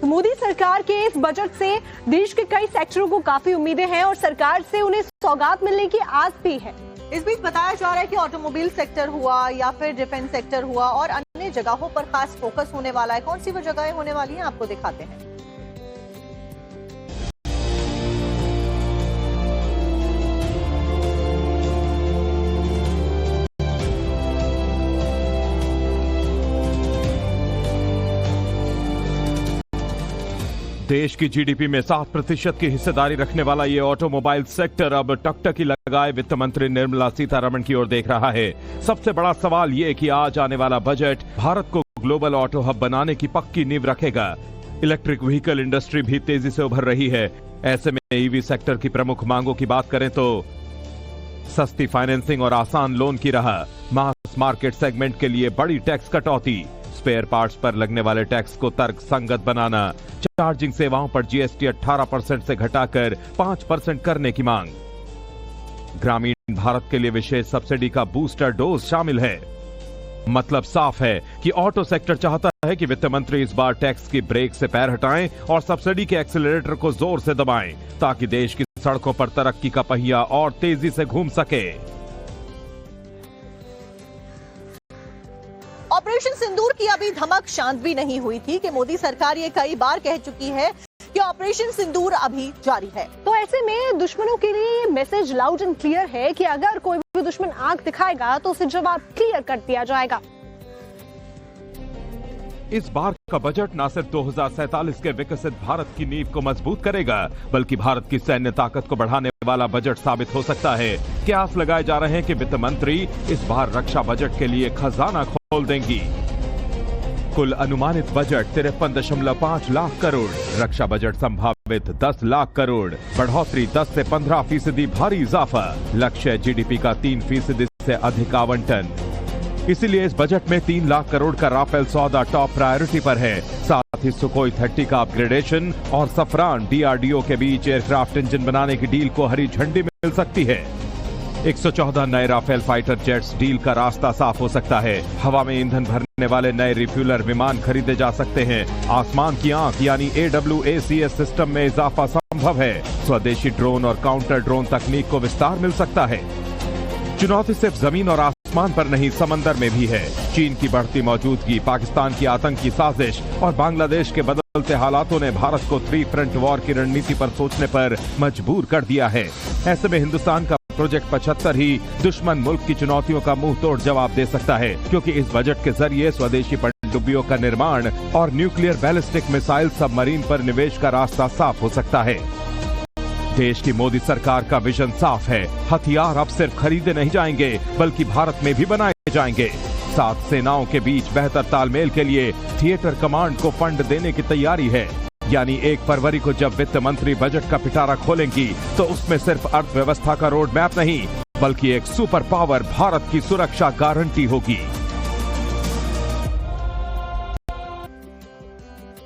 तो मोदी सरकार के इस बजट से देश के कई सेक्टरों को काफी उम्मीदें हैं और सरकार से उन्हें सौगात मिलने की आस भी है। इस बीच बताया जा रहा है कि ऑटोमोबाइल सेक्टर हुआ या फिर डिफेंस सेक्टर हुआ और अन्य जगहों पर खास फोकस होने वाला है। कौन सी वो जगहें होने वाली हैं, आपको दिखाते हैं। देश की जीडीपी में 7% की हिस्सेदारी रखने वाला ये ऑटोमोबाइल सेक्टर अब टकटकी लगाए वित्त मंत्री निर्मला सीतारमण की ओर देख रहा है। सबसे बड़ा सवाल ये कि आज आने वाला बजट भारत को ग्लोबल ऑटो हब बनाने की पक्की नींव रखेगा। इलेक्ट्रिक व्हीकल इंडस्ट्री भी तेजी से उभर रही है। ऐसे में ईवी सेक्टर की प्रमुख मांगों की बात करें तो सस्ती फाइनेंसिंग और आसान लोन की राह, मास मार्केट सेगमेंट के लिए बड़ी टैक्स कटौती, स्पेयर पार्ट्स पर लगने वाले टैक्स को तर्क संगत बनाना, चार्जिंग सेवाओं पर जीएसटी 18% से घटाकर 5% करने की मांग। ग्रामीण भारत के लिए विशेष सब्सिडी का बूस्टर डोज शामिल है। मतलब साफ है कि ऑटो सेक्टर चाहता है कि वित्त मंत्री इस बार टैक्स की ब्रेक से पैर हटाएं और सब्सिडी के एक्सीलरेटर को जोर से दबाएं ताकि देश की सड़कों पर तरक्की का पहिया और तेजी से घूम सके। ऑपरेशन सिंदूर की अभी धमक शांत भी नहीं हुई थी कि मोदी सरकार ये कई बार कह चुकी है कि ऑपरेशन सिंदूर अभी जारी है। तो ऐसे में दुश्मनों के लिए ये मैसेज लाउड एंड क्लियर है कि अगर कोई भी दुश्मन आंख दिखाएगा तो उसे जवाब क्लियर कर दिया जाएगा। इस बार का बजट न सिर्फ 2047 के विकसित भारत की नींव को मजबूत करेगा बल्कि भारत की सैन्य ताकत को बढ़ाने वाला बजट साबित हो सकता है। कयास लगाए जा रहे हैं कि वित्त मंत्री इस बार रक्षा बजट के लिए खजाना खोल देंगी। कुल अनुमानित बजट 53.5 लाख करोड़, रक्षा बजट संभावित 10 लाख करोड़, बढ़ोतरी 10 से 15% भारी इजाफा, लक्ष्य जीडीपी का 3% से अधिक आवंटन। इसीलिए इस बजट में 3 लाख करोड़ का राफेल सौदा टॉप प्रायोरिटी पर है। साथ ही सुखोई 30 का अपग्रेडेशन और सफरान डीआरडीओ के बीच एयरक्राफ्ट इंजन बनाने की डील को हरी झंडी मिल सकती है। 114 नए राफेल फाइटर जेट्स डील का रास्ता साफ हो सकता है। हवा में ईंधन भरने वाले नए रिफ्यूलर विमान खरीदे जा सकते हैं। आसमान की आंख यानी AWACS सिस्टम में इजाफा संभव है। स्वदेशी ड्रोन और काउंटर ड्रोन तकनीक को विस्तार मिल सकता है। चुनौती सिर्फ जमीन और आसमान पर नहीं, समंदर में भी है। चीन की बढ़ती मौजूदगी, पाकिस्तान की आतंकी साजिश और बांग्लादेश के बदलते हालातों ने भारत को 3 फ्रंट वॉर की रणनीति पर सोचने पर मजबूर कर दिया है। ऐसे में हिंदुस्तान का प्रोजेक्ट 75 ही दुश्मन मुल्क की चुनौतियों का मुंह तोड़ जवाब दे सकता है, क्योंकि इस बजट के जरिए स्वदेशी पनडुब्बियों का निर्माण और न्यूक्लियर बैलिस्टिक मिसाइल सबमरीन पर निवेश का रास्ता साफ हो सकता है। देश की मोदी सरकार का विजन साफ है। हथियार अब सिर्फ खरीदे नहीं जाएंगे बल्कि भारत में भी बनाए जाएंगे। 7 सेनाओं के बीच बेहतर तालमेल के लिए थिएटर कमांड को फंड देने की तैयारी है। यानी 1 फरवरी को जब वित्त मंत्री बजट का पिटारा खोलेंगी तो उसमें सिर्फ अर्थव्यवस्था का रोड मैप नहीं बल्कि एक सुपर पावर भारत की सुरक्षा गारंटी होगी।